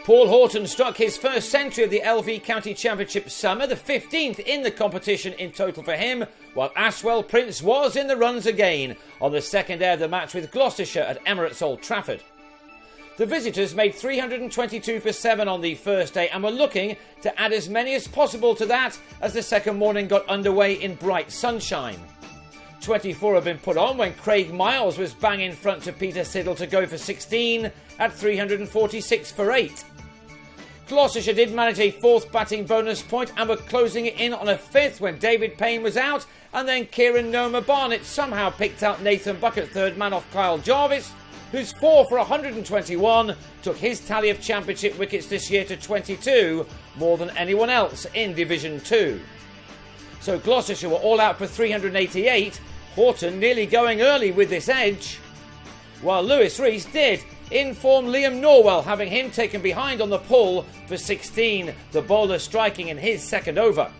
Paul Horton struck his first century of the LV County Championship summer, the 15th in the competition in total for him, while Ashwell Prince was in the runs again on the second day of the match with Gloucestershire at Emirates Old Trafford. The visitors made 322 for 7 on the first day and were looking to add as many as possible to that as the second morning got underway in bright sunshine. 24 had been put on when Craig Miles was bang in front to Peter Siddle to go for 16 at 346 for 8. Gloucestershire did manage a fourth batting bonus point and were closing it in on a fifth when David Payne was out, and then Kieran Noma Barnett somehow picked out Nathan Bucket, third man off Kyle Jarvis, whose 4 for 121 took his tally of championship wickets this year to 22, more than anyone else in Division 2. So Gloucestershire were all out for 388, Horton nearly going early with this edge, while Lewis Rees did inform Liam Norwell, having him taken behind on the pull for 16, the bowler striking in his second over.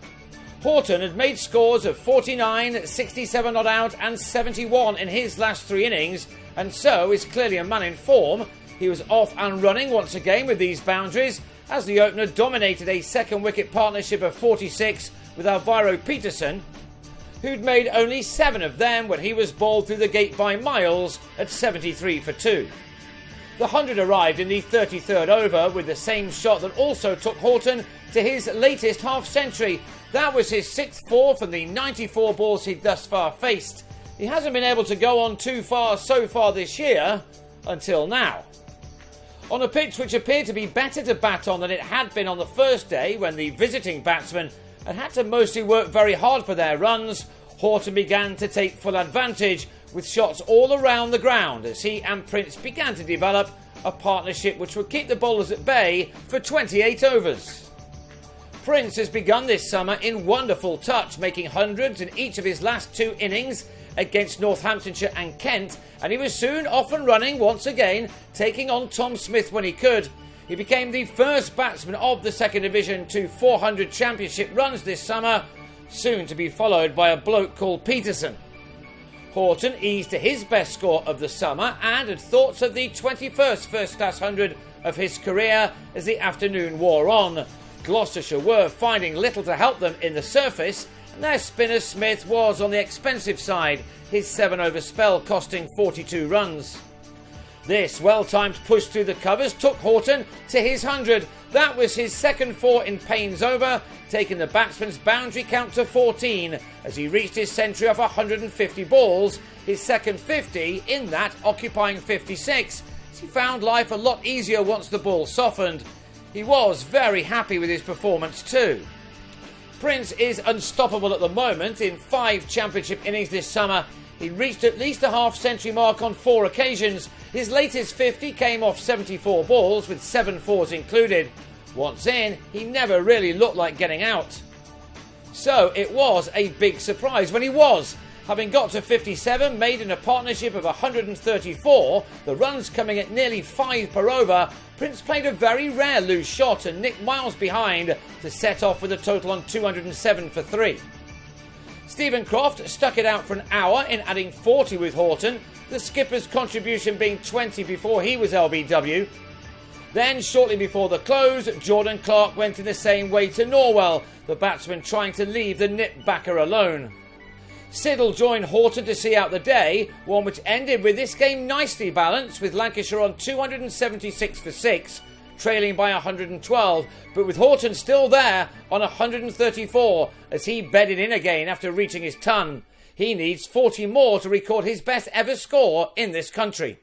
Horton had made scores of 49, 67 not out and 71 in his last 3 innings, and so is clearly a man in form. He was off and running once again with these boundaries as the opener dominated a second wicket partnership of 46 with Alvaro Peterson, who'd made only 7 of them when he was bowled through the gate by Miles at 73 for 2. The 100 arrived in the 33rd over with the same shot that also took Horton to his latest half-century. That was his 6th 4 from the 94 balls he'd thus far faced. He hasn't been able to go on too far so far this year, until now. On a pitch which appeared to be better to bat on than it had been on the first day, when the visiting batsmen had to mostly work very hard for their runs, Horton began to take full advantage with shots all around the ground as he and Prince began to develop a partnership which would keep the bowlers at bay for 28 overs. Prince has begun this summer in wonderful touch, making hundreds in each of his last 2 innings against Northamptonshire and Kent, and he was soon off and running once again, taking on Tom Smith when he could. He became the first batsman of the second division to 400 championship runs this summer, soon to be followed by a bloke called Peterson. Horton eased to his best score of the summer and had thoughts of the 21st first-class 100 of his career as the afternoon wore on. Gloucestershire were finding little to help them in the surface, and their spinner Smith was on the expensive side, his 7-over spell costing 42 runs. This well-timed push through the covers took Horton to his 100. That was his second 4 in Payne's over, taking the batsman's boundary count to 14 as he reached his century off 150 balls, his second 50 in that occupying 56. He found life a lot easier once the ball softened. He was very happy with his performance too. Prince is unstoppable at the moment. In 5 championship innings this summer, he reached at least a half-century mark on 4 occasions. His latest 50 came off 74 balls, with 7 fours included. Once in, he never really looked like getting out. So it was a big surprise when he was. Having got to 57, made in a partnership of 134, the runs coming at nearly 5 per over, Prince played a very rare loose shot and nicked Miles behind to set off with a total on 207 for 3. Stephen Croft stuck it out for an hour in adding 40 with Horton, the skipper's contribution being 20 before he was LBW. Then, shortly before the close, Jordan Clark went in the same way to Norwell, the batsman trying to leave the nip backer alone. Siddle joined Horton to see out the day, one which ended with this game nicely balanced, with Lancashire on 276 for 6, trailing by 112, but with Horton still there on 134 as he bedded in again after reaching his ton. He needs 40 more to record his best ever score in this country.